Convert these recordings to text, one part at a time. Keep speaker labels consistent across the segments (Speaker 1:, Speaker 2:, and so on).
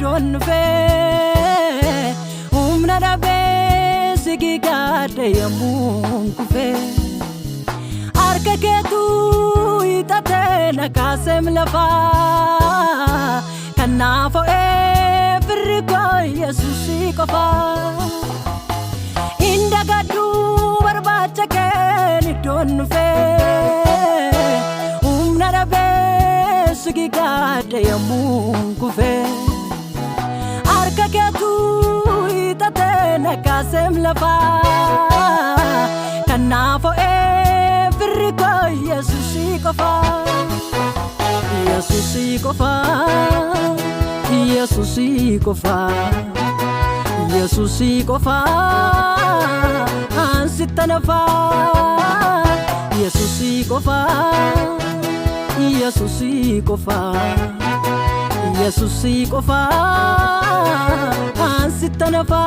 Speaker 1: iddoon fe humna dhabee sigi gaadhe yemmuu kufe harka keetu hiixatee na kaasem lafaa kanaaf firri koo Yesuusi qofa indagadhu barbaacha keen iddoon fe humna dhabee sigi gaadhe yemmuu kufe harka keetu hiixatee na kaasem lafaa kanaaf firri koo Yesuusi qofa Yesuusi qofa Yesuusi qofa Yesuusi qofa ansitanafa Yesuusi qofa Yesuusi qofa Yesuusi qofa ansitanafa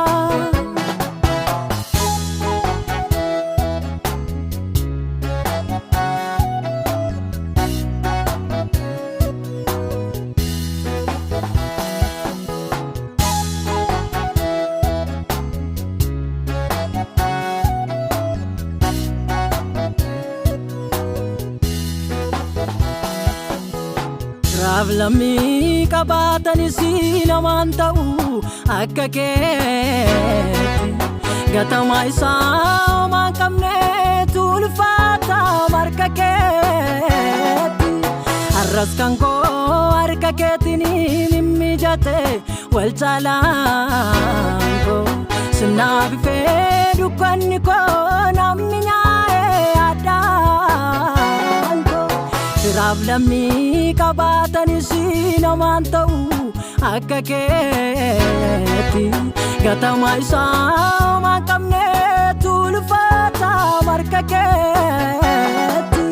Speaker 1: Ravlami kabatani sinaman ta'u akka keeti gatama isaa man qabne tulfata marka keeti harras kan koo harka keetini mimmiijate wal caalaan koo sinaafi fee dukkanni koo namni nyaa'ee addaan koo Ravlami kabatani sinaman ta'u akka keeti gatama isaa man qabne tulfata marka keeti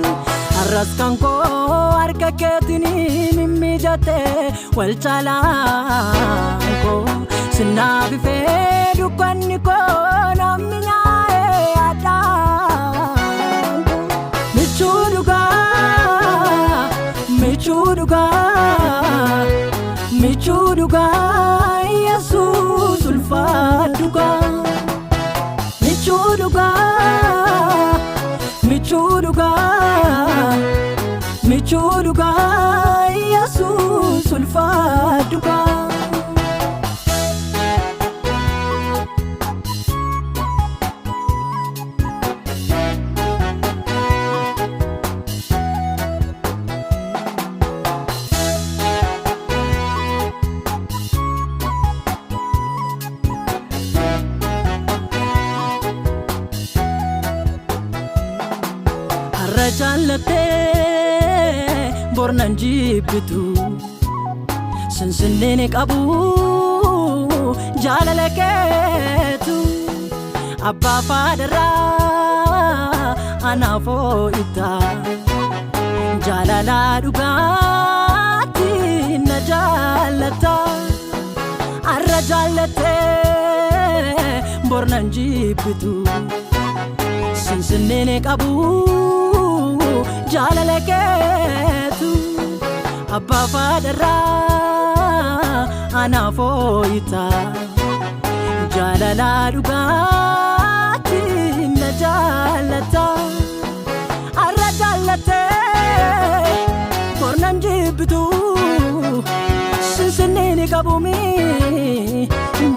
Speaker 1: harras kan koo harka keetini mimmiijate wal caalaan koo sinaafi fee dukkanni koo namni nyaa'ee addaan koo michuu dhugaa Michuduga Yesus ulfaduga Michuduga Yesus ulfaduga Rajallate bornan jibbitu sinsinneen qabu jaalala keetu abbaa faadharaa anaafoo itta jaalala dhugaatti na jaallata arra jaallate bornan jibbitu sinsinneen qabu jaalala keetu abbaa faadharaa anaafoo itta jaalala dhugaatti na jaallata arra jaallate bornan jibbitu sinsinneen qabumi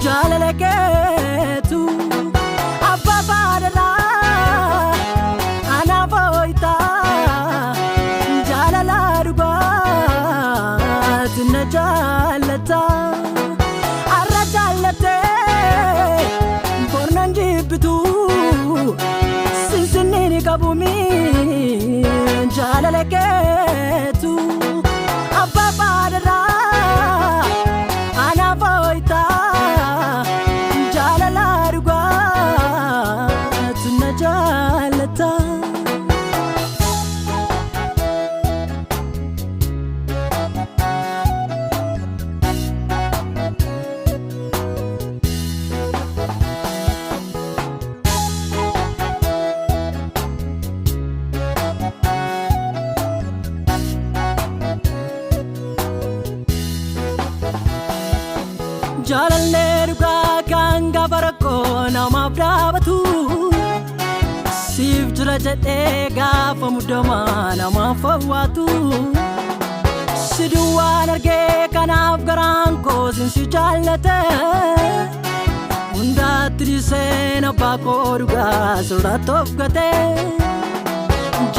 Speaker 1: jaalala keetu abbaa faadharaa jaalata arra jaalate bornan jibbitu jedhee gaafa muddamaa nama fawwaatu siduwaan argee kanaaf garaan koo si jaallate hundaatti dhiisee abbaa koo dhugaa sirratti of gate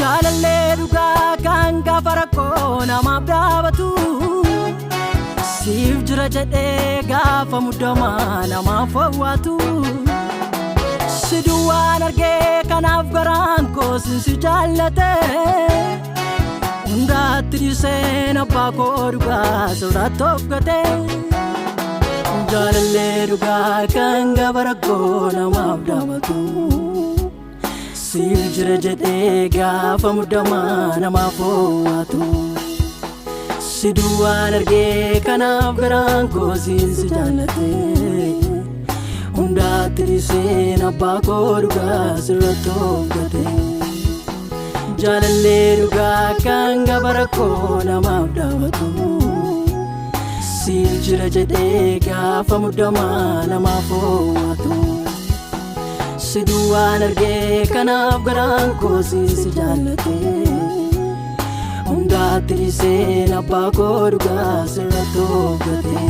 Speaker 1: jaalallee dhugaa kan gaafa rakkoo namaaf dhaabatu siif jira jedhee gaafa muddamaa nama fawwaatu siduwaan argee kanaaf garaan koo si jaallate hundaatti dhiisee abbaa koo dhugaa sirratti of gate jaalallee dhugaa kan gaafa rakkoo namaaf dhaabatu siif jira jedhee gaafa muddamaa nama fawwaatu siduwaan argee kanaaf garaan koo si jaallate hundaatti dhiisee abbaa koo dhugaa sirratti of gate jaalallee dhugaa kan gaafa rakkoo namaaf dhaabatu siif jira jedhee gaafa muddamaa nama fawwaatu siduwaan argee kanaaf garaan koo si jaallate hundaatti dhiisee abbaa koo dhugaa sirratti of gate